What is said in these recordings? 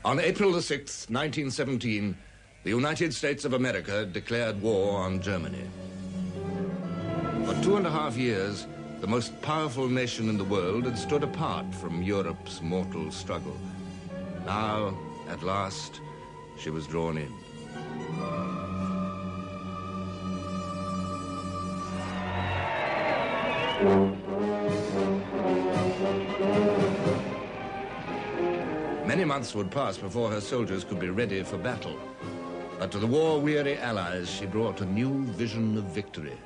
On April the 6th, 1917, the United States of America declared war on Germany. For 2.5 years, the most powerful nation in the world had stood apart from Europe's mortal struggle. Now, at last, she was drawn in. Many months would pass before her soldiers could be ready for battle. But to the war-weary Allies, she brought a new vision of victory.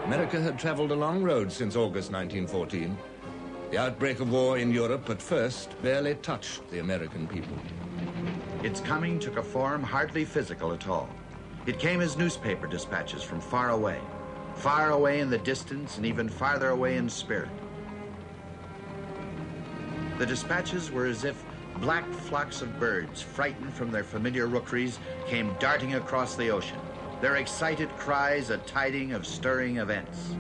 America had traveled a long road since August 1914. The outbreak of war in Europe at first barely touched the American people. Its coming took a form hardly physical at all. It came as newspaper dispatches from far away in the distance and even farther away in spirit. The dispatches were as if black flocks of birds, frightened from their familiar rookeries, came darting across the ocean, their excited cries a tiding of stirring events.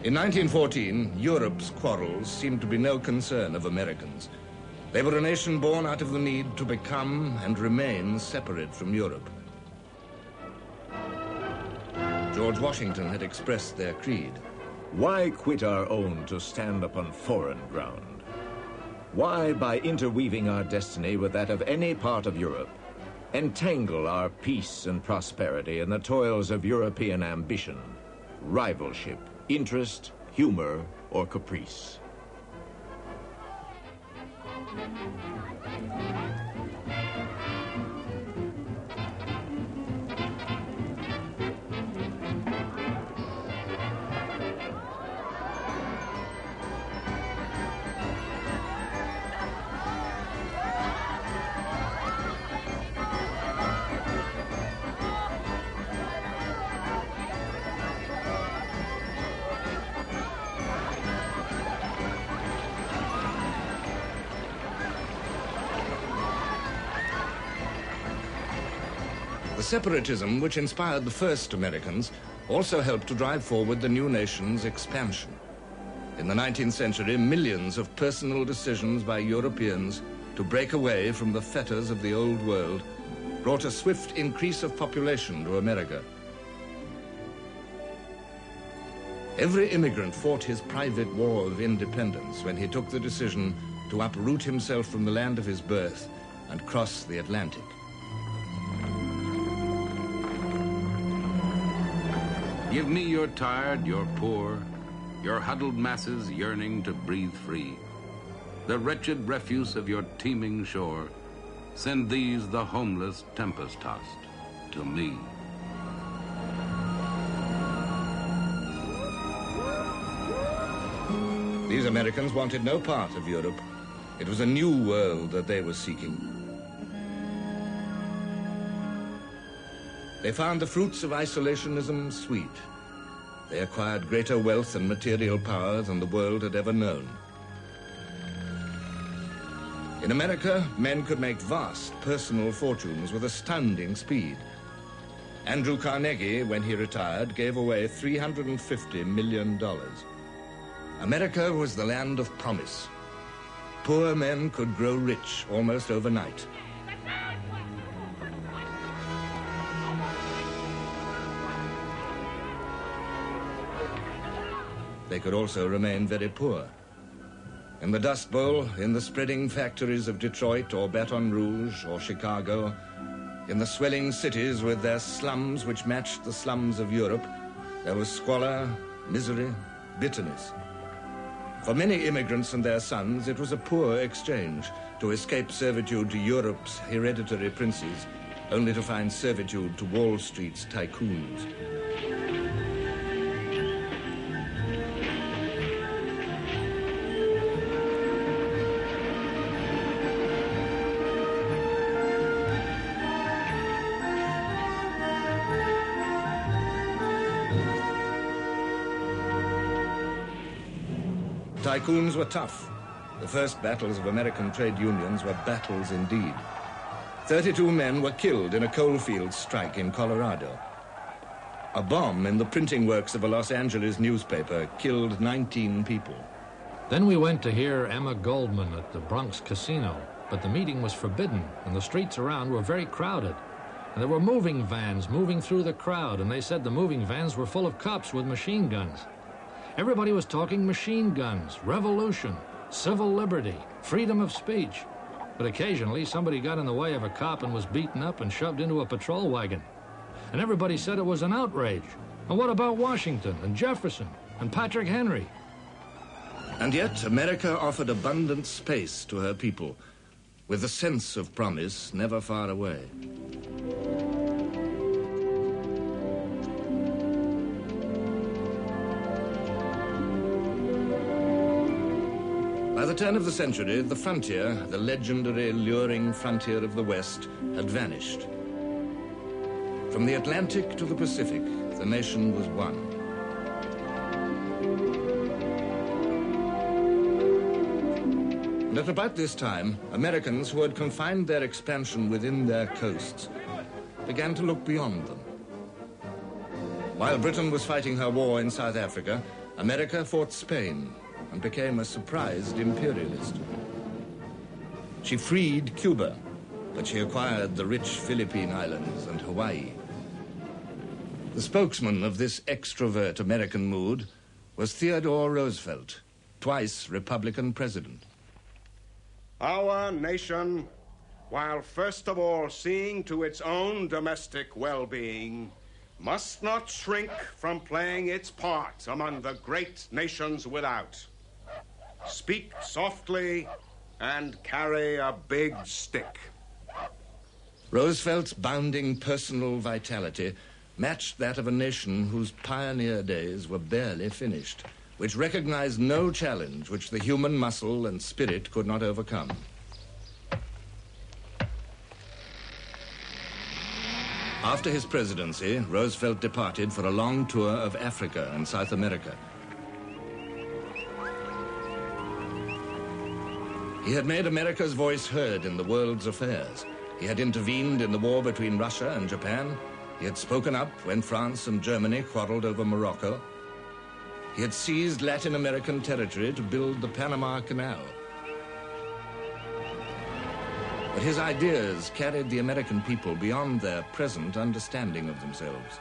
In 1914, Europe's quarrels seemed to be no concern of Americans. They were a nation born out of the need to become and remain separate from Europe. George Washington had expressed their creed. Why quit our own to stand upon foreign ground? Why, by interweaving our destiny with that of any part of Europe, entangle our peace and prosperity in the toils of European ambition, rivalship, interest, humor, or caprice? The separatism which inspired the first Americans also helped to drive forward the new nation's expansion. In the 19th century, millions of personal decisions by Europeans to break away from the fetters of the old world brought a swift increase of population to America. Every immigrant fought his private war of independence when he took the decision to uproot himself from the land of his birth and cross the Atlantic. Give me your tired, your poor, your huddled masses yearning to breathe free. The wretched refuse of your teeming shore. Send these, the homeless, tempest-tossed, to me. These Americans wanted no part of Europe. It was a new world that they were seeking. They found the fruits of isolationism sweet. They acquired greater wealth and material power than the world had ever known. In America, men could make vast personal fortunes with astounding speed. Andrew Carnegie, when he retired, gave away $350 million. America was the land of promise. Poor men could grow rich almost overnight. They could also remain very poor. In the Dust Bowl, in the spreading factories of Detroit or Baton Rouge or Chicago, in the swelling cities with their slums which matched the slums of Europe, there was squalor, misery, bitterness. For many immigrants and their sons, it was a poor exchange to escape servitude to Europe's hereditary princes, only to find servitude to Wall Street's tycoons. Tycoons were tough. The first battles of American trade unions were battles indeed. 32 men were killed in a coalfield strike in Colorado. A bomb in the printing works of a Los Angeles newspaper killed 19 people. Then we went to hear Emma Goldman at the Bronx Casino, but the meeting was forbidden, and the streets around were very crowded. And there were moving vans moving through the crowd, and they said the moving vans were full of cops with machine guns. Everybody was talking machine guns, revolution, civil liberty, freedom of speech. But occasionally somebody got in the way of a cop and was beaten up and shoved into a patrol wagon. And everybody said it was an outrage. And what about Washington and Jefferson and Patrick Henry? And yet America offered abundant space to her people, with a sense of promise never far away. By the turn of the century, the frontier, the legendary, luring frontier of the West, had vanished. From the Atlantic to the Pacific, the nation was one. And at about this time, Americans who had confined their expansion within their coasts began to look beyond them. While Britain was fighting her war in South Africa, America fought Spain and became a surprised imperialist. She freed Cuba, but she acquired the rich Philippine Islands and Hawaii. The spokesman of this extrovert American mood was Theodore Roosevelt, twice Republican president. Our nation, while first of all seeing to its own domestic well-being, must not shrink from playing its part among the great nations without. Speak softly and carry a big stick. Roosevelt's bounding personal vitality matched that of a nation whose pioneer days were barely finished, which recognized no challenge which the human muscle and spirit could not overcome. After his presidency, Roosevelt departed for a long tour of Africa and South America. He had made America's voice heard in the world's affairs. He had intervened in the war between Russia and Japan. He had spoken up when France and Germany quarreled over Morocco. He had seized Latin American territory to build the Panama Canal. But his ideas carried the American people beyond their present understanding of themselves.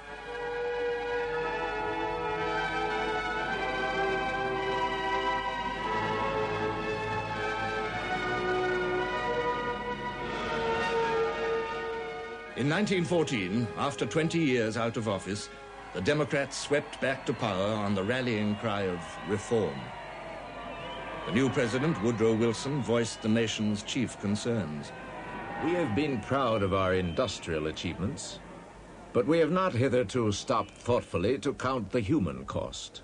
In 1914, after 20 years out of office, the Democrats swept back to power on the rallying cry of reform. The new president, Woodrow Wilson, voiced the nation's chief concerns. We have been proud of our industrial achievements, but we have not hitherto stopped thoughtfully to count the human cost.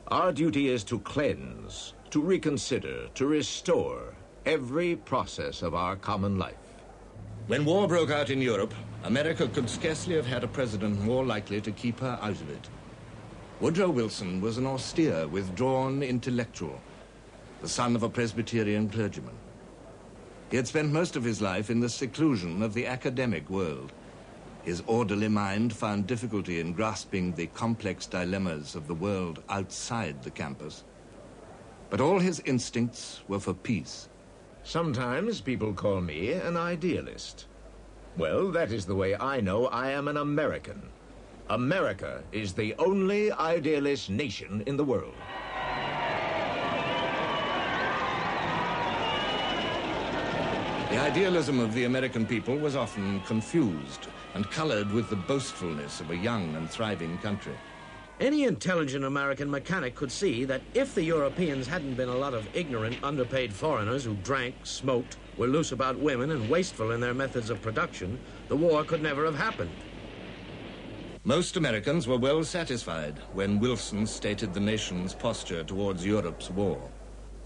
Our duty is to cleanse, to reconsider, to restore every process of our common life. When war broke out in Europe, America could scarcely have had a president more likely to keep her out of it. Woodrow Wilson was an austere, withdrawn intellectual, the son of a Presbyterian clergyman. He had spent most of his life in the seclusion of the academic world. His orderly mind found difficulty in grasping the complex dilemmas of the world outside the campus. But all his instincts were for peace. Sometimes people call me an idealist. Well, that is the way I know I am an American. America is the only idealist nation in the world. The idealism of the American people was often confused and colored with the boastfulness of a young and thriving country. Any intelligent American mechanic could see that if the Europeans hadn't been a lot of ignorant, underpaid foreigners who drank, smoked, were loose about women, and wasteful in their methods of production, the war could never have happened. Most Americans were well satisfied when Wilson stated the nation's posture towards Europe's war.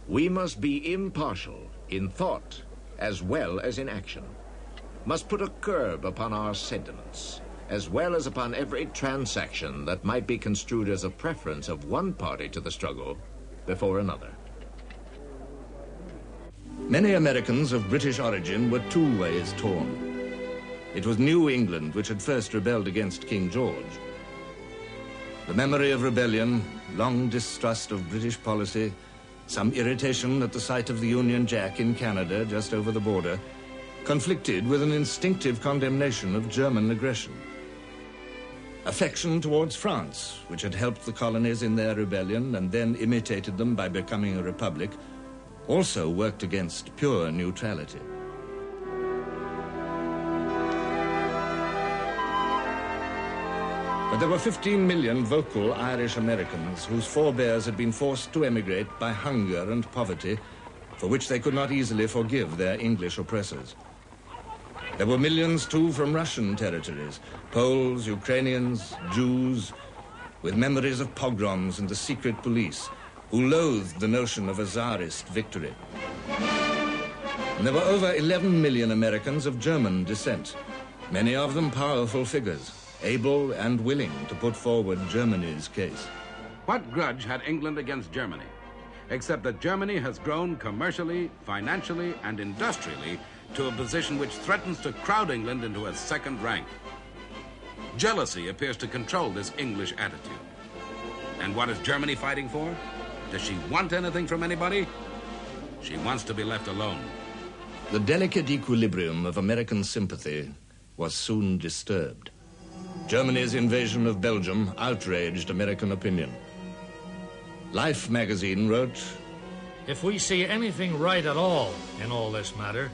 We must be impartial in thought as well as in action, must put a curb upon our sentiments, as well as upon every transaction that might be construed as a preference of one party to the struggle before another. Many Americans of British origin were two ways torn. It was New England which had first rebelled against King George. The memory of rebellion, long distrust of British policy, some irritation at the sight of the Union Jack in Canada just over the border, conflicted with an instinctive condemnation of German aggression. Affection towards France, which had helped the colonies in their rebellion and then imitated them by becoming a republic, also worked against pure neutrality. But there were 15 million vocal Irish Americans whose forebears had been forced to emigrate by hunger and poverty, for which they could not easily forgive their English oppressors. There were millions, too, from Russian territories, Poles, Ukrainians, Jews, with memories of pogroms and the secret police, who loathed the notion of a Tsarist victory. And there were over 11 million Americans of German descent, many of them powerful figures, able and willing to put forward Germany's case. What grudge had England against Germany? Except that Germany has grown commercially, financially, and industrially to a position which threatens to crowd England into a second rank. Jealousy appears to control this English attitude. And what is Germany fighting for? Does she want anything from anybody? She wants to be left alone. The delicate equilibrium of American sympathy was soon disturbed. Germany's invasion of Belgium outraged American opinion. Life magazine wrote, "If we see anything right at all in all this matter,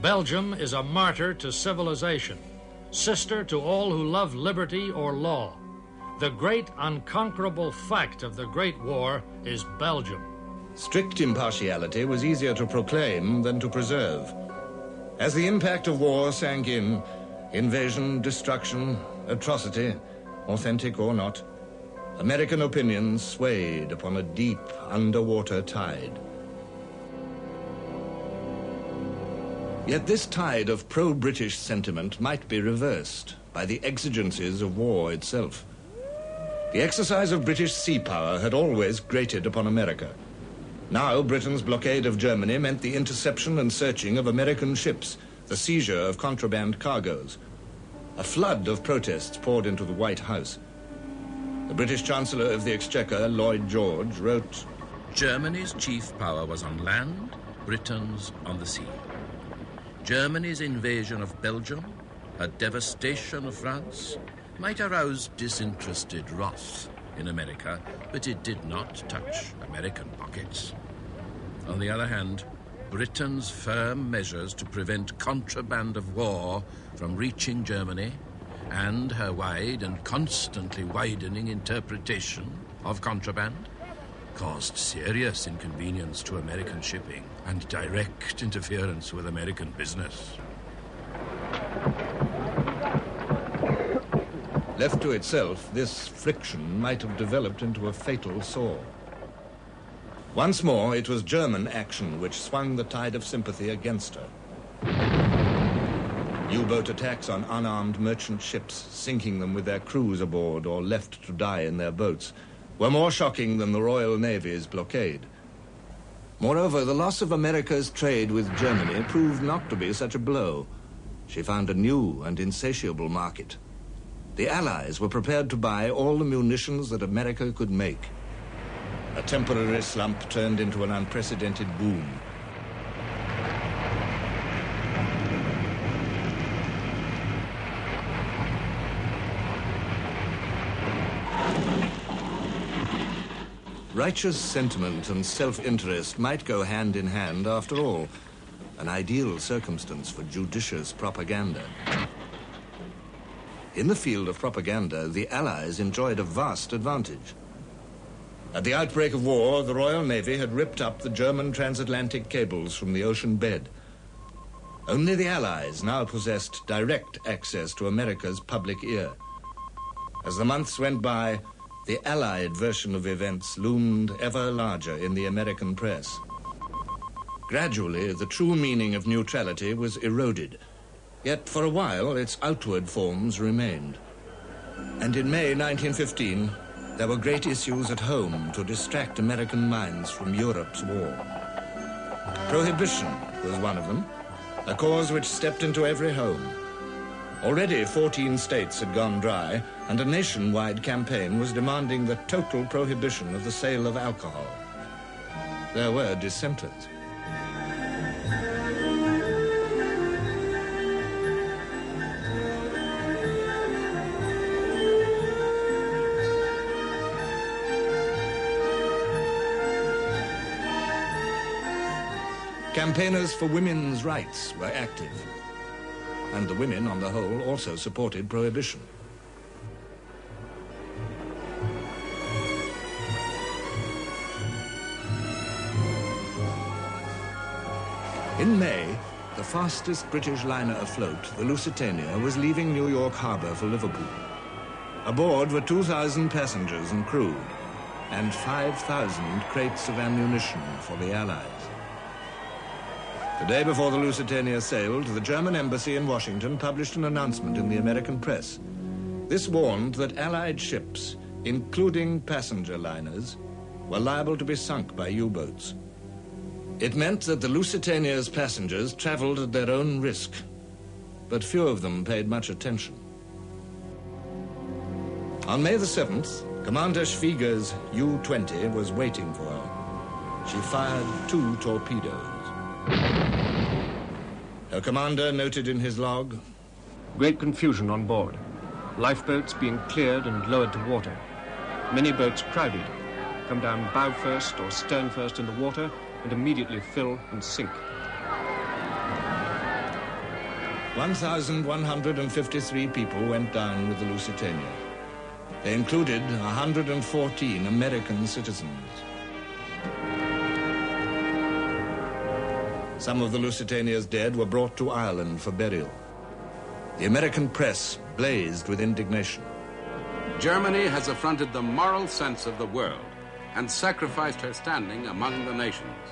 Belgium is a martyr to civilization, sister to all who love liberty or law. The great unconquerable fact of the Great War is Belgium." Strict impartiality was easier to proclaim than to preserve. As the impact of war sank in, invasion, destruction, atrocity, authentic or not, American opinion swayed upon a deep underwater tide. Yet this tide of pro-British sentiment might be reversed by the exigencies of war itself. The exercise of British sea power had always grated upon America. Now Britain's blockade of Germany meant the interception and searching of American ships, the seizure of contraband cargoes. A flood of protests poured into the White House. The British Chancellor of the Exchequer, Lloyd George, wrote, "Germany's chief power was on land, Britain's on the sea. Germany's invasion of Belgium, her devastation of France, might arouse disinterested wrath in America, but it did not touch American pockets. On the other hand, Britain's firm measures to prevent contraband of war from reaching Germany and her wide and constantly widening interpretation of contraband caused serious inconvenience to American shipping and direct interference with American business." Left to itself, this friction might have developed into a fatal sore. Once more, it was German action which swung the tide of sympathy against her. U-boat attacks on unarmed merchant ships, sinking them with their crews aboard or left to die in their boats, were more shocking than the Royal Navy's blockade. Moreover, the loss of America's trade with Germany proved not to be such a blow. She found a new and insatiable market. The Allies were prepared to buy all the munitions that America could make. A temporary slump turned into an unprecedented boom. Righteous sentiment and self-interest might go hand in hand after all, an ideal circumstance for judicious propaganda. In the field of propaganda, the Allies enjoyed a vast advantage. At the outbreak of war, the Royal Navy had ripped up the German transatlantic cables from the ocean bed. Only the Allies now possessed direct access to America's public ear. As the months went by, the Allied version of events loomed ever larger in the American press. Gradually, the true meaning of neutrality was eroded, yet for a while its outward forms remained. And in May 1915, there were great issues at home to distract American minds from Europe's war. Prohibition was one of them, a cause which stepped into every home. Already 14 states had gone dry, and a nationwide campaign was demanding the total prohibition of the sale of alcohol. There were dissenters. Campaigners for women's rights were active, and the women, on the whole, also supported prohibition. In May, the fastest British liner afloat, the Lusitania, was leaving New York Harbor for Liverpool. Aboard were 2,000 passengers and crew, and 5,000 crates of ammunition for the Allies. The day before the Lusitania sailed, the German embassy in Washington published an announcement in the American press. This warned that Allied ships, including passenger liners, were liable to be sunk by U-boats. It meant that the Lusitania's passengers traveled at their own risk, but few of them paid much attention. On May the 7th, Commander Schwieger's U-20 was waiting for her. She fired 2 torpedoes. Her commander noted in his log, "Great confusion on board. Lifeboats being cleared and lowered to water. Many boats crowded. Come down bow first or stern first in the water and immediately fill and sink." 1,153 people went down with the Lusitania. They included 114 American citizens. Some of the Lusitania's dead were brought to Ireland for burial. The American press blazed with indignation. Germany has affronted the moral sense of the world and sacrificed her standing among the nations.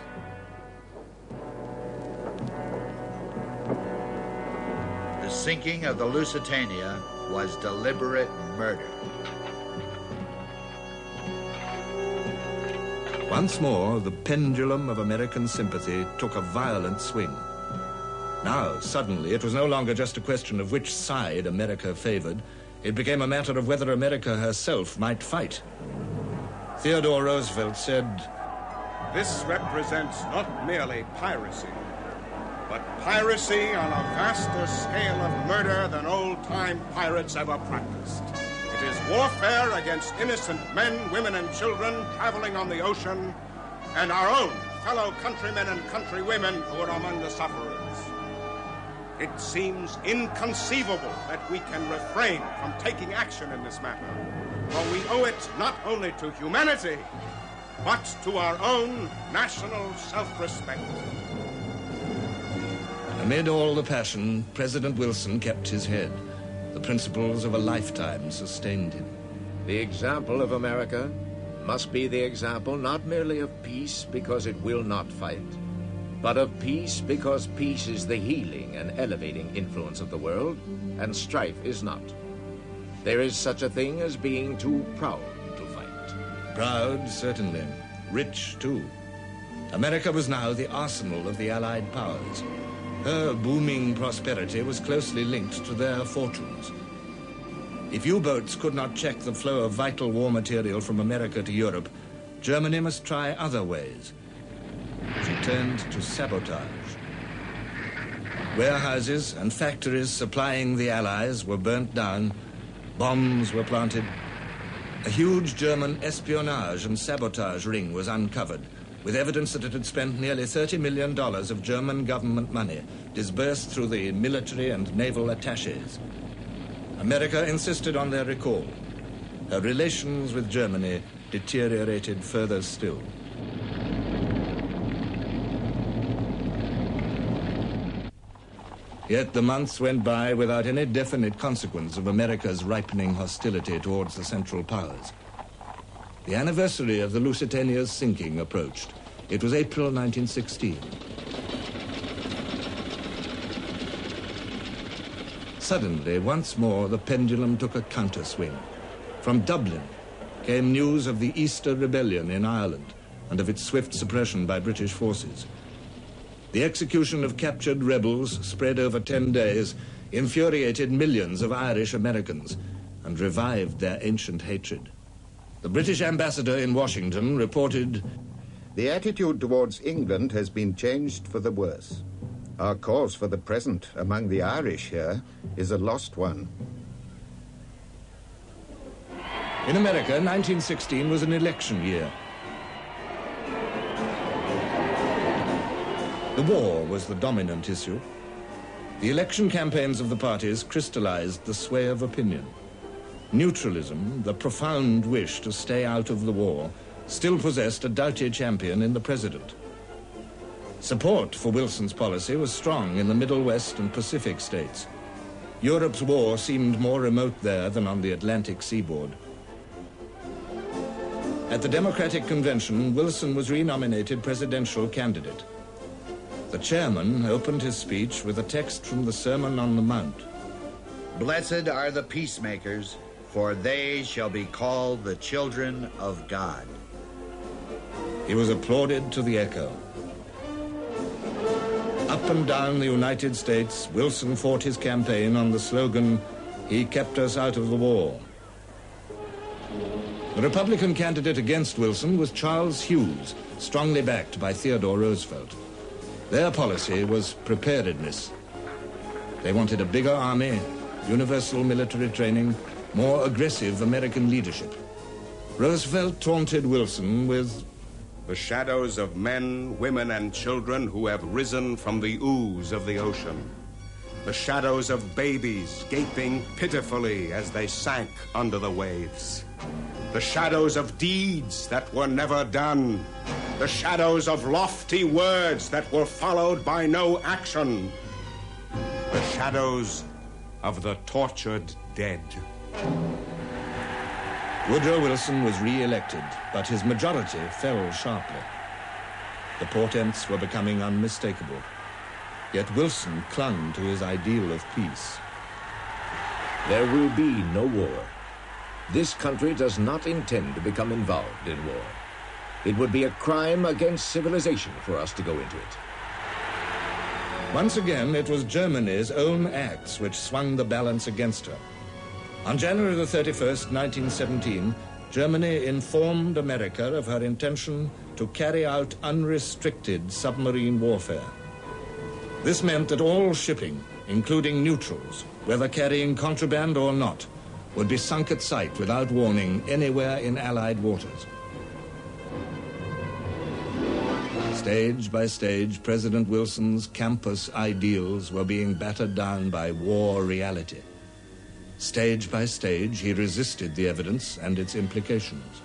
The sinking of the Lusitania was deliberate murder. Once more, the pendulum of American sympathy took a violent swing. Now, suddenly, it was no longer just a question of which side America favored. It became a matter of whether America herself might fight. Theodore Roosevelt said, "This represents not merely piracy, but piracy on a vaster scale of murder than old-time pirates ever practiced. It is warfare against innocent men, women, and children traveling on the ocean, and our own fellow countrymen and countrywomen who are among the sufferers. It seems inconceivable that we can refrain from taking action in this matter, for we owe it not only to humanity, but to our own national self-respect." Amid all the passion, President Wilson kept his head. The principles of a lifetime sustained him. The example of America must be the example not merely of peace because it will not fight, but of peace because peace is the healing and elevating influence of the world, and strife is not. There is such a thing as being too proud to fight. Proud, certainly. Rich, too. America was now the arsenal of the Allied powers. Her booming prosperity was closely linked to their fortunes. If U-boats could not check the flow of vital war material from America to Europe, Germany must try other ways. She turned to sabotage. Warehouses and factories supplying the Allies were burnt down, bombs were planted. A huge German espionage and sabotage ring was uncovered, with evidence that it had spent nearly $30 million of German government money, disbursed through the military and naval attaches. America insisted on their recall. Her relations with Germany deteriorated further still. Yet the months went by without any definite consequence of America's ripening hostility towards the Central Powers. The anniversary of the Lusitania's sinking approached. It was April 1916. Suddenly, once more, the pendulum took a counterswing. From Dublin came news of the Easter Rebellion in Ireland and of its swift suppression by British forces. The execution of captured rebels spread over 10 days infuriated millions of Irish Americans and revived their ancient hatred. The British ambassador in Washington reported, "The attitude towards England has been changed for the worse. Our cause for the present among the Irish here is a lost one." In America, 1916 was an election year. The war was the dominant issue. The election campaigns of the parties crystallized the sway of opinion. Neutralism, the profound wish to stay out of the war, still possessed a doughty champion in the president. Support for Wilson's policy was strong in the Middle West and Pacific states. Europe's war seemed more remote there than on the Atlantic seaboard. At the Democratic Convention, Wilson was renominated presidential candidate. The chairman opened his speech with a text from the Sermon on the Mount. "Blessed are the peacemakers, for they shall be called the children of God." He was applauded to the echo. Up and down the United States, Wilson fought his campaign on the slogan, "He kept us out of the war." The Republican candidate against Wilson was Charles Hughes, strongly backed by Theodore Roosevelt. Their policy was preparedness. They wanted a bigger army, universal military training, more aggressive American leadership. Roosevelt taunted Wilson with the shadows of men, women, and children who have risen from the ooze of the ocean. The shadows of babies gaping pitifully as they sank under the waves. The shadows of deeds that were never done. The shadows of lofty words that were followed by no action. The shadows of the tortured dead. Woodrow Wilson was re-elected, but his majority fell sharply. The portents were becoming unmistakable. Yet Wilson clung to his ideal of peace. There will be no war. This country does not intend to become involved in war. It would be a crime against civilization for us to go into it. Once again, it was Germany's own acts which swung the balance against her. On January the 31st, 1917, Germany informed America of her intention to carry out unrestricted submarine warfare. This meant that all shipping, including neutrals, whether carrying contraband or not, would be sunk at sight without warning anywhere in Allied waters. Stage by stage, President Wilson's campus ideals were being battered down by war reality. Stage by stage, he resisted the evidence and its implications.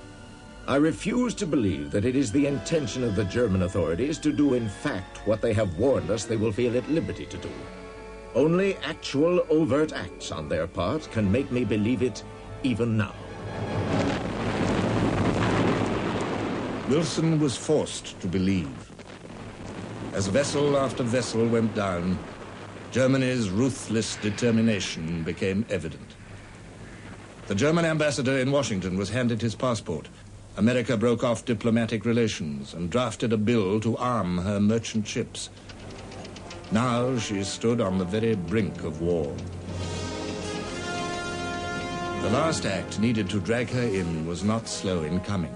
I refuse to believe that it is the intention of the German authorities to do in fact what they have warned us they will feel at liberty to do. Only actual overt acts on their part can make me believe it even now. Wilson was forced to believe. As vessel after vessel went down, Germany's ruthless determination became evident. The German ambassador in Washington was handed his passport. America broke off diplomatic relations and drafted a bill to arm her merchant ships. Now she stood on the very brink of war. The last act needed to drag her in was not slow in coming.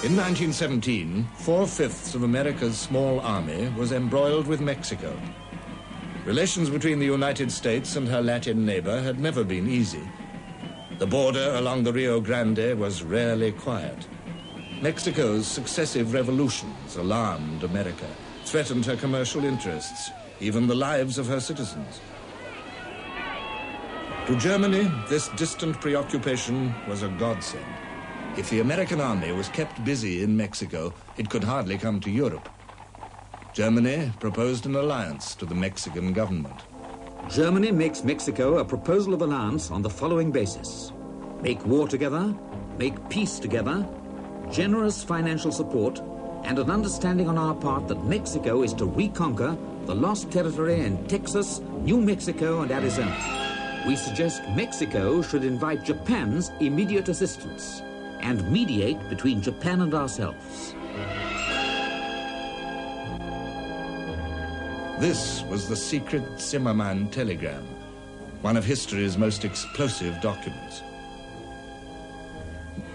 In 1917, 4/5 of America's small army was embroiled with Mexico. Relations between the United States and her Latin neighbor had never been easy. The border along the Rio Grande was rarely quiet. Mexico's successive revolutions alarmed America, threatened her commercial interests, even the lives of her citizens. To Germany, this distant preoccupation was a godsend. If the American army was kept busy in Mexico, it could hardly come to Europe. Germany proposed an alliance to the Mexican government. Germany makes Mexico a proposal of alliance on the following basis: make war together, make peace together, generous financial support, and an understanding on our part that Mexico is to reconquer the lost territory in Texas, New Mexico, and Arizona. we suggest Mexico should invite Japan's immediate assistance and mediate between Japan and ourselves. This was the secret Zimmermann telegram, one of history's most explosive documents.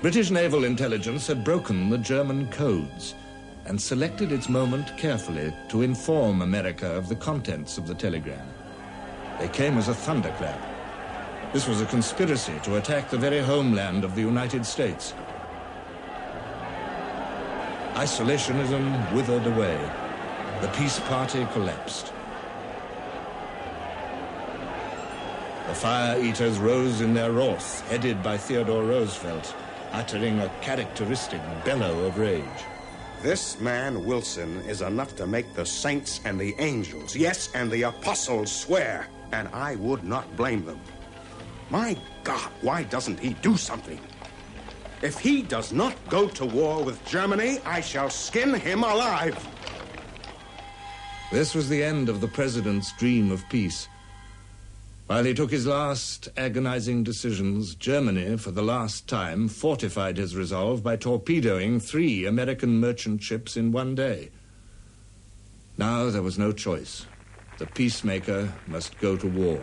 British naval intelligence had broken the German codes and selected its moment carefully to inform America of the contents of the telegram. They came as a thunderclap. This was a conspiracy to attack the very homeland of the United States. Isolationism withered away. The peace party collapsed. The fire eaters rose in their wrath, headed by Theodore Roosevelt, uttering a characteristic bellow of rage. This man, Wilson, is enough to make the saints and the angels, yes, and the apostles swear, and I would not blame them. My God, why doesn't he do something? If he does not go to war with Germany, I shall skin him alive. This was the end of the president's dream of peace. While he took his last agonizing decisions, Germany, for the last time, fortified his resolve by torpedoing 3 American merchant ships in one day. Now there was no choice. The peacemaker must go to war.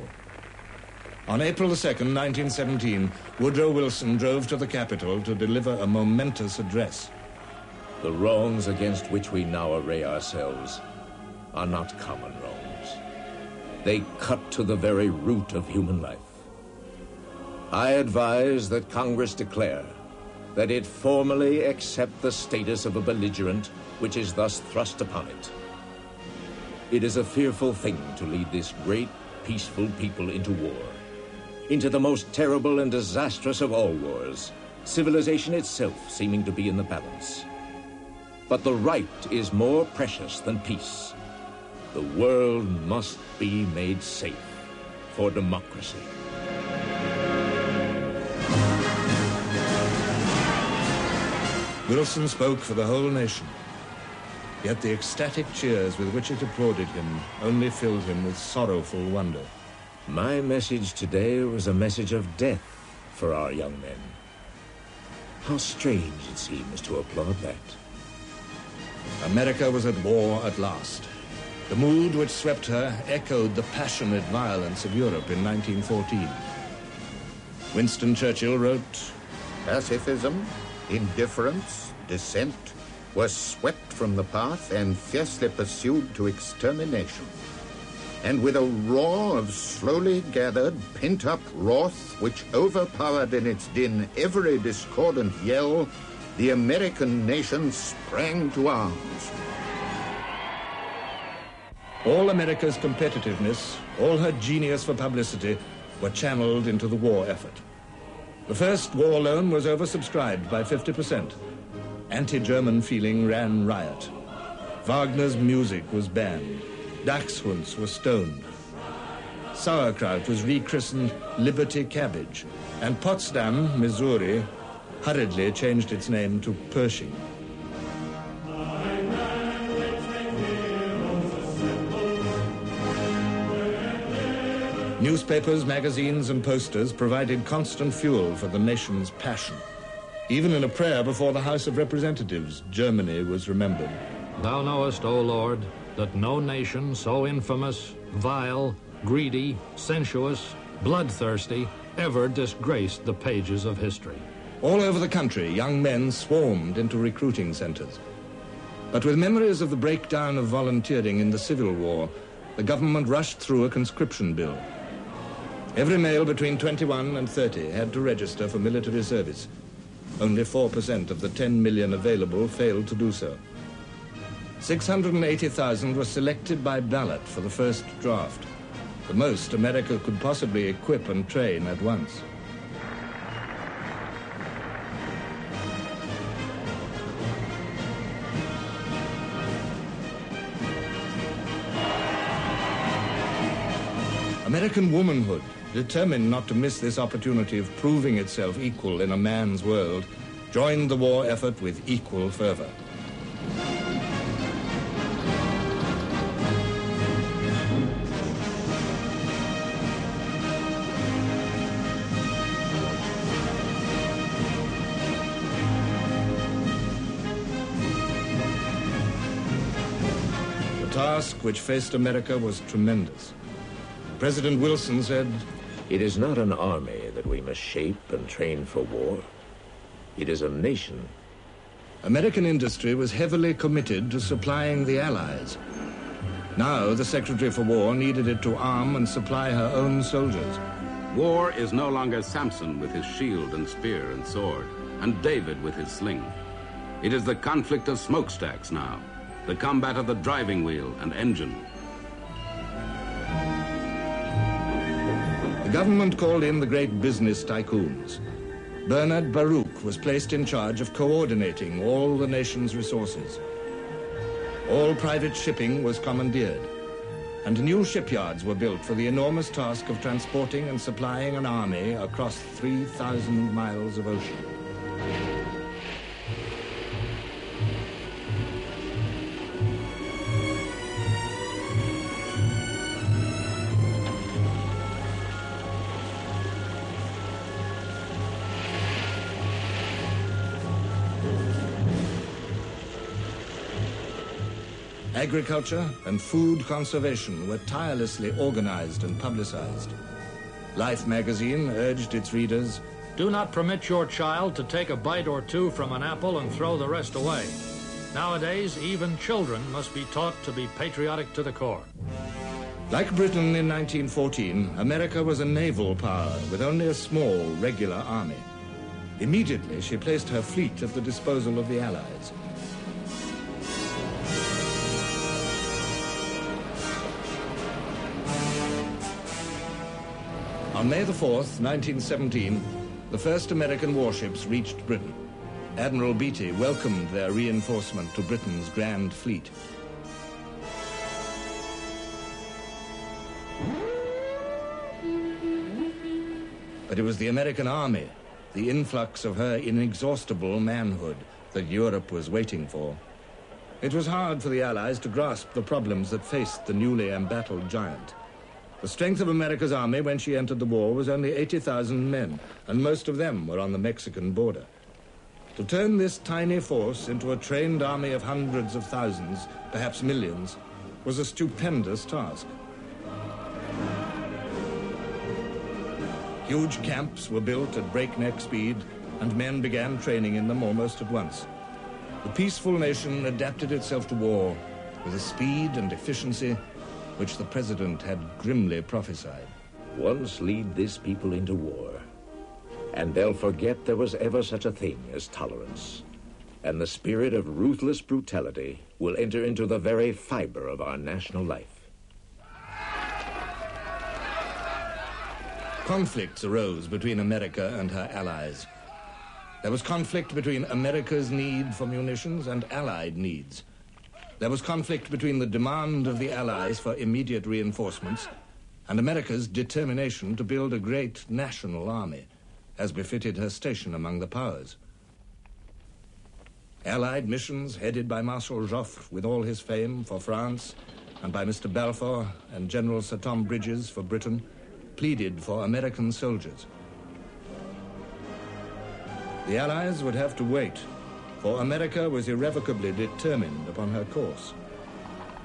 On April 2nd, 1917, Woodrow Wilson drove to the Capitol to deliver a momentous address. The wrongs against which we now array ourselves are not common wrongs. They cut to the very root of human life. I advise that Congress declare that it formally accept the status of a belligerent which is thus thrust upon it. It is a fearful thing to lead this great, peaceful people into war, into the most terrible and disastrous of all wars, civilization itself seeming to be in the balance. But the right is more precious than peace. The world must be made safe for democracy. Wilson spoke for the whole nation. Yet the ecstatic cheers with which it applauded him only filled him with sorrowful wonder. My message today was a message of death for our young men. How strange it seems to applaud that. America was at war at last. The mood which swept her echoed the passionate violence of Europe in 1914. Winston Churchill wrote, Pacifism, indifference, dissent were swept from the path and fiercely pursued to extermination. And with a roar of slowly gathered, pent-up wrath which overpowered in its din every discordant yell, the American nation sprang to arms. All America's competitiveness, all her genius for publicity, were channeled into the war effort. The first war loan was oversubscribed by 50%. Anti-German feeling ran riot. Wagner's music was banned. Dachshunds were stoned. Sauerkraut was rechristened Liberty Cabbage, and Potsdam, Missouri, hurriedly changed its name to Pershing. Newspapers, magazines, and posters provided constant fuel for the nation's passion. Even in a prayer before the House of Representatives, Germany was remembered. Thou knowest, O Lord, that no nation so infamous, vile, greedy, sensuous, bloodthirsty ever disgraced the pages of history. All over the country, young men swarmed into recruiting centers. But with memories of the breakdown of volunteering in the Civil War, the government rushed through a conscription bill. Every male between 21 and 30 had to register for military service. Only 4% of the 10 million available failed to do so. 680,000 were selected by ballot for the first draft, the most America could possibly equip and train at once. American womanhood, determined not to miss this opportunity of proving itself equal in a man's world, joined the war effort with equal fervor. task which faced America was tremendous. President Wilson said, "It is not an army that we must shape and train for war. It is a nation." American industry was heavily committed to supplying the Allies. Now the Secretary for War needed it to arm and supply her own soldiers. War is no longer Samson with his shield and spear and sword, and David with his sling. It is the conflict of smokestacks now, the combat of the driving wheel and engine. The government called in the great business tycoons. Bernard Baruch was placed in charge of coordinating all the nation's resources. All private shipping was commandeered, and new shipyards were built for the enormous task of transporting and supplying an army across 3,000 miles of ocean. Agriculture and food conservation were tirelessly organized and publicized. Life magazine urged its readers, "Do not permit your child to take a bite or two from an apple and throw the rest away. Nowadays, even children must be taught to be patriotic to the core." Like Britain in 1914, America was a naval power with only a small regular army. Immediately, she placed her fleet at the disposal of the Allies. On May the 4th, 1917, the first American warships reached Britain. Admiral Beatty welcomed their reinforcement to Britain's Grand Fleet. But it was the American army, the influx of her inexhaustible manhood, that Europe was waiting for. It was hard for the Allies to grasp the problems that faced the newly embattled giant. The strength of America's army when she entered the war was only 80,000 men, and most of them were on the Mexican border. To turn this tiny force into a trained army of hundreds of thousands, perhaps millions, was a stupendous task. Huge camps were built at breakneck speed, and men began training in them almost at once. The peaceful nation adapted itself to war with a speed and efficiency which the president had grimly prophesied. Once lead this people into war, and they'll forget there was ever such a thing as tolerance. And the spirit of ruthless brutality will enter into the very fiber of our national life. Conflicts arose between America and her allies. There was conflict between America's need for munitions and Allied needs. There was conflict between the demand of the Allies for immediate reinforcements and America's determination to build a great national army, as befitted her station among the powers. Allied missions headed by Marshal Joffre with all his fame for France, and by Mr. Balfour and General Sir Tom Bridges for Britain, pleaded for American soldiers. The Allies would have to wait, for America was irrevocably determined upon her course.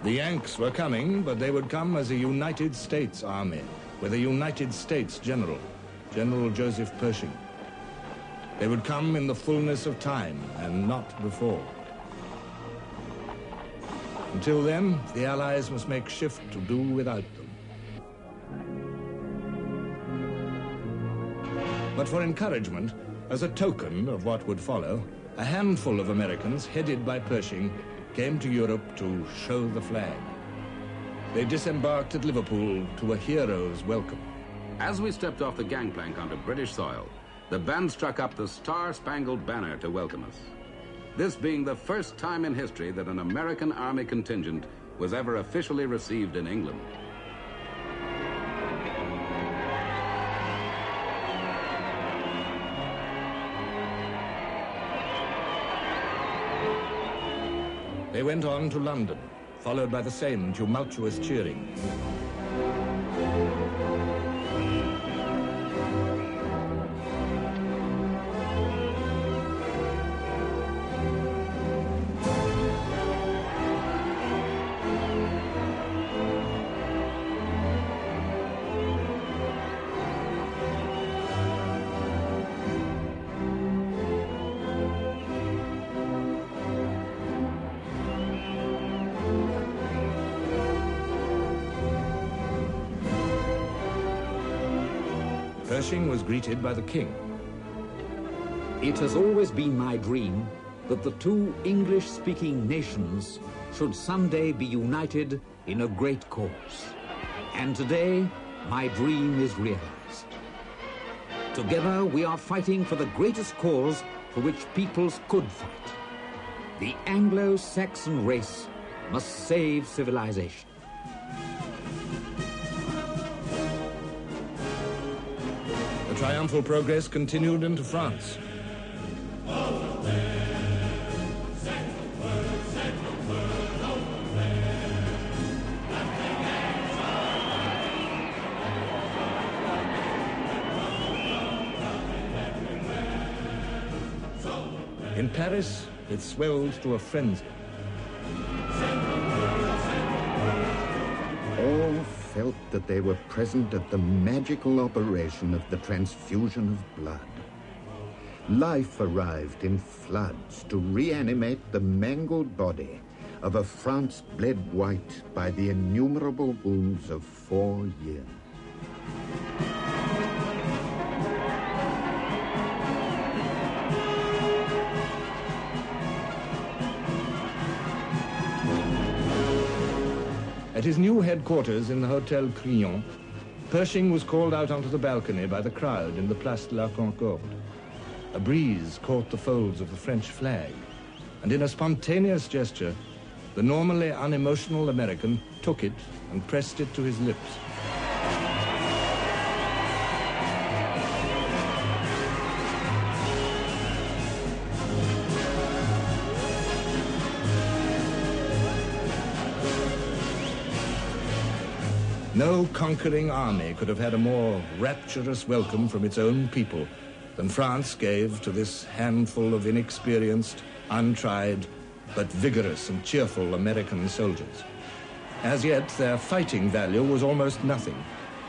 The Yanks were coming, but they would come as a United States army, with a United States general, General Joseph Pershing. They would come in the fullness of time, and not before. Until then, the Allies must make shift to do without them. But for encouragement, as a token of what would follow, a handful of Americans, headed by Pershing, came to Europe to show the flag. They disembarked at Liverpool to a hero's welcome. As we stepped off the gangplank onto British soil, the band struck up the Star-Spangled Banner to welcome us. This being the first time in history that an American Army contingent was ever officially received in England. They went on to London, followed by the same tumultuous cheering. Pershing was greeted by the king. It has always been my dream that the two English-speaking nations should someday be united in a great cause. And today, my dream is realized. Together, we are fighting for the greatest cause for which peoples could fight. The Anglo-Saxon race must save civilization. The triumphal progress continued into France. In Paris, it swelled to a frenzy. All felt that they were present at the magical operation of the transfusion of blood. Life arrived in floods to reanimate the mangled body of a France bled white by the innumerable wounds of 4 years. At his new headquarters in the Hotel Crillon, Pershing was called out onto the balcony by the crowd in the Place de la Concorde. A breeze caught the folds of the French flag, and in a spontaneous gesture, the normally unemotional American took it and pressed it to his lips. No conquering army could have had a more rapturous welcome from its own people than France gave to this handful of inexperienced, untried, but vigorous and cheerful American soldiers. As yet, their fighting value was almost nothing,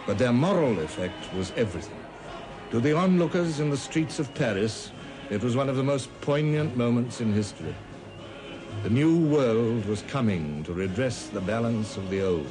but their moral effect was everything. To the onlookers in the streets of Paris, it was one of the most poignant moments in history. The new world was coming to redress the balance of the old.